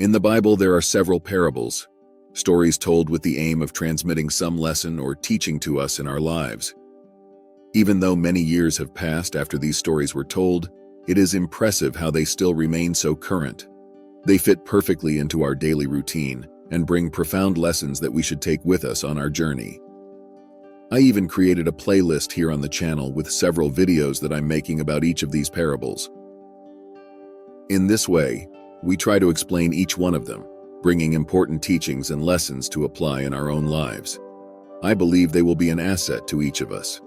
In the Bible, there are several parables, stories told with the aim of transmitting some lesson or teaching to us in our lives. Even though many years have passed after these stories were told, it is impressive how they still remain so current. They fit perfectly into our daily routine and bring profound lessons that we should take with us on our journey. I even created a playlist here on the channel with several videos that I'm making about each of these parables. In this way, we try to explain each one of them, bringing important teachings and lessons to apply in our own lives. I believe they will be an asset to each of us.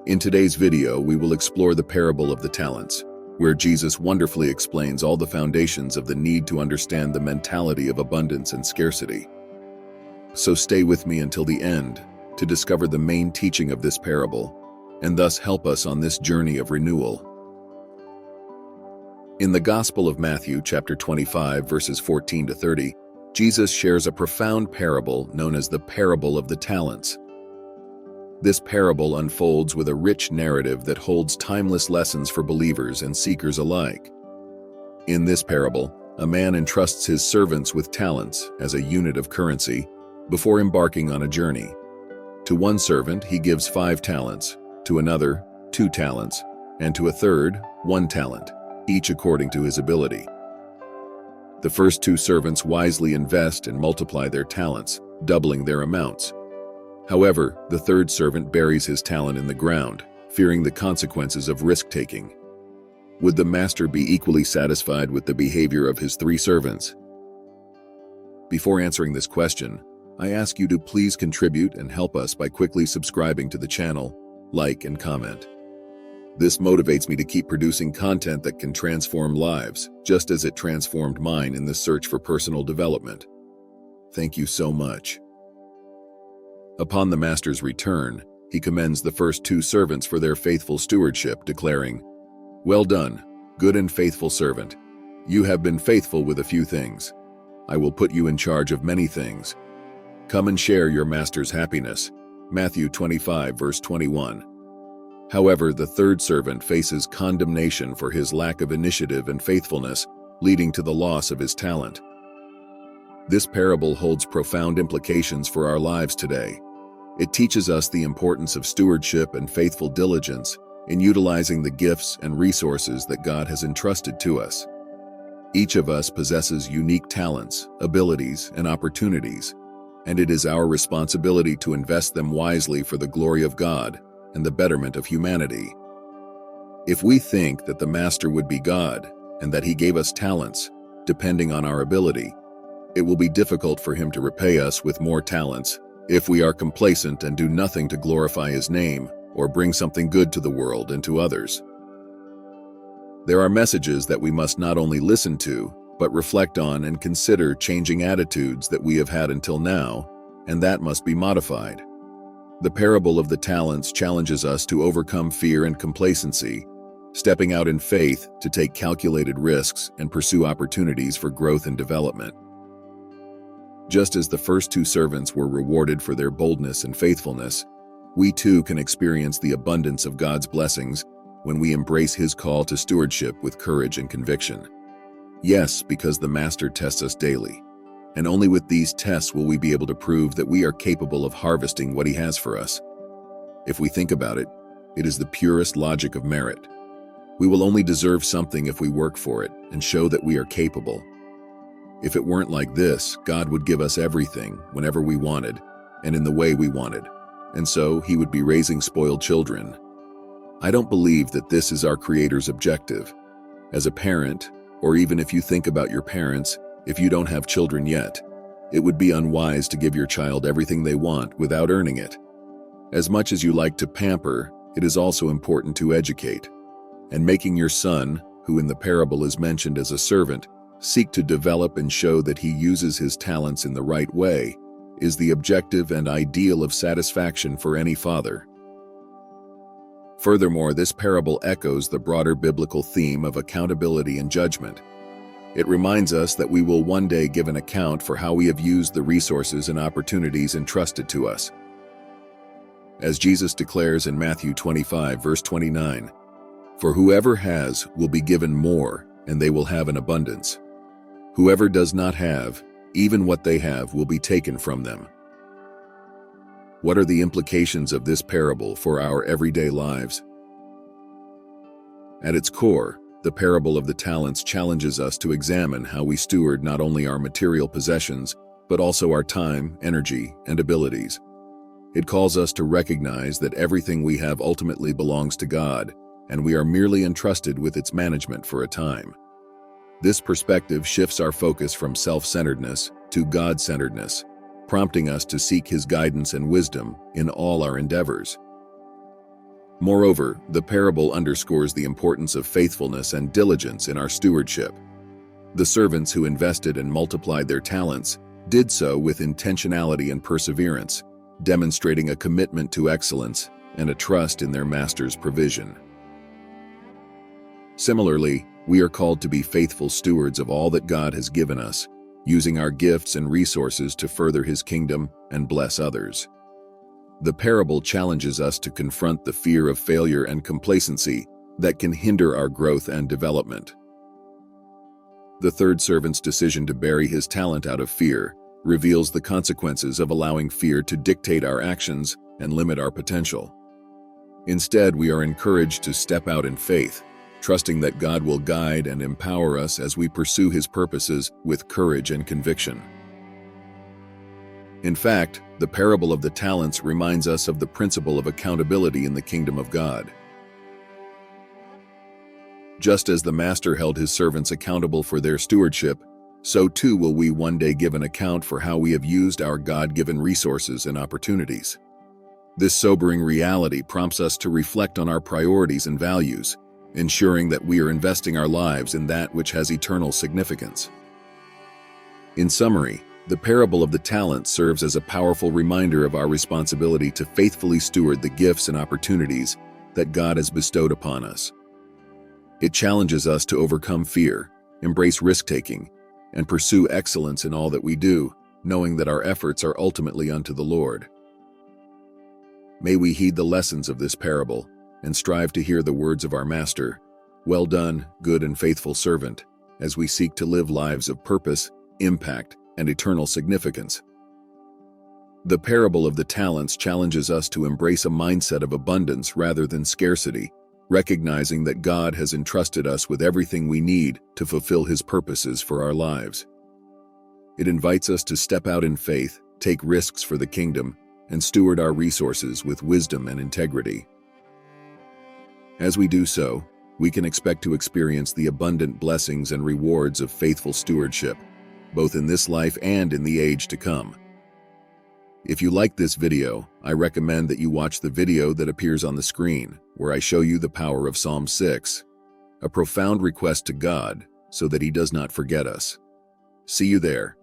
In today's video, we will explore the parable of the talents, where Jesus wonderfully explains all the foundations of the need to understand the mentality of abundance and scarcity. So stay with me until the end to discover the main teaching of this parable, and thus help us on this journey of renewal. In the Gospel of Matthew, chapter 25, verses 14 to 30, Jesus shares a profound parable known as the parable of the talents. This parable unfolds with a rich narrative that holds timeless lessons for believers and seekers alike. In this parable, a man entrusts his servants with talents as a unit of currency before embarking on a journey. To one servant, he gives 5 talents, to another, 2 talents, and to a third, 1 talent, each according to his ability. The first 2 servants wisely invest and multiply their talents, doubling their amounts. However, the third servant buries his talent in the ground, fearing the consequences of risk-taking. Would the master be equally satisfied with the behavior of his 3 servants? Before answering this question, I ask you to please contribute and help us by quickly subscribing to the channel, like and comment. This motivates me to keep producing content that can transform lives, just as it transformed mine in the search for personal development. Thank you so much. Upon the master's return, he commends the first 2 servants for their faithful stewardship, declaring, "Well done, good and faithful servant. You have been faithful with a few things. I will put you in charge of many things. Come and share your master's happiness." Matthew 25, verse 21. However, the third servant faces condemnation for his lack of initiative and faithfulness, leading to the loss of his talent. This parable holds profound implications for our lives today. It teaches us the importance of stewardship and faithful diligence in utilizing the gifts and resources that God has entrusted to us. Each of us possesses unique talents, abilities, and opportunities, and it is our responsibility to invest them wisely for the glory of God and the betterment of humanity. If we think that the Master would be God and that He gave us talents, depending on our ability, it will be difficult for Him to repay us with more talents if we are complacent and do nothing to glorify His name or bring something good to the world and to others. There are messages that we must not only listen to, but reflect on and consider changing attitudes that we have had until now, and that must be modified. The parable of the talents challenges us to overcome fear and complacency, stepping out in faith to take calculated risks and pursue opportunities for growth and development. Just as the first 2 servants were rewarded for their boldness and faithfulness, we too can experience the abundance of God's blessings when we embrace His call to stewardship with courage and conviction. Yes, because the Master tests us daily, and only with these tests will we be able to prove that we are capable of harvesting what He has for us. If we think about it, it is the purest logic of merit. We will only deserve something if we work for it and show that we are capable. If it weren't like this, God would give us everything whenever we wanted and in the way we wanted, and so He would be raising spoiled children. I don't believe that this is our Creator's objective. As a parent, or even if you think about your parents, if you don't have children yet, it would be unwise to give your child everything they want without earning it. As much as you like to pamper, it is also important to educate. And making your son, who in the parable is mentioned as a servant, seek to develop and show that he uses his talents in the right way, is the objective and ideal of satisfaction for any father. Furthermore, this parable echoes the broader biblical theme of accountability and judgment. It reminds us that we will one day give an account for how we have used the resources and opportunities entrusted to us. As Jesus declares in Matthew 25, verse 29, "For whoever has will be given more, and they will have an abundance. Whoever does not have, even what they have will be taken from them. What are the implications of this parable for our everyday lives? At its core, the parable of the talents challenges us to examine how we steward not only our material possessions, but also our time, energy, and abilities. It calls us to recognize that everything we have ultimately belongs to God, and we are merely entrusted with its management for a time. This perspective shifts our focus from self-centeredness to God-centeredness, prompting us to seek His guidance and wisdom in all our endeavors. Moreover, the parable underscores the importance of faithfulness and diligence in our stewardship. The servants who invested and multiplied their talents did so with intentionality and perseverance, demonstrating a commitment to excellence and a trust in their master's provision. Similarly, we are called to be faithful stewards of all that God has given us, using our gifts and resources to further His kingdom and bless others. The parable challenges us to confront the fear of failure and complacency that can hinder our growth and development. The third servant's decision to bury his talent out of fear reveals the consequences of allowing fear to dictate our actions and limit our potential. Instead, we are encouraged to step out in faith, trusting that God will guide and empower us as we pursue His purposes with courage and conviction. In fact, the parable of the talents reminds us of the principle of accountability in the kingdom of God. Just as the master held his servants accountable for their stewardship, so too will we one day give an account for how we have used our God-given resources and opportunities. This sobering reality prompts us to reflect on our priorities and values, ensuring that we are investing our lives in that which has eternal significance. In summary, the parable of the talents serves as a powerful reminder of our responsibility to faithfully steward the gifts and opportunities that God has bestowed upon us. It challenges us to overcome fear, embrace risk-taking, and pursue excellence in all that we do, knowing that our efforts are ultimately unto the Lord. May we heed the lessons of this parable and strive to hear the words of our Master, "Well done, good and faithful servant," as we seek to live lives of purpose, impact, and eternal significance. The parable of the talents challenges us to embrace a mindset of abundance rather than scarcity, recognizing that God has entrusted us with everything we need to fulfill His purposes for our lives. It invites us to step out in faith, take risks for the kingdom, and steward our resources with wisdom and integrity. As we do so, we can expect to experience the abundant blessings and rewards of faithful stewardship, both in this life and in the age to come. If you like this video, I recommend that you watch the video that appears on the screen, where I show you the power of Psalm 6, a profound request to God so that He does not forget us. See you there.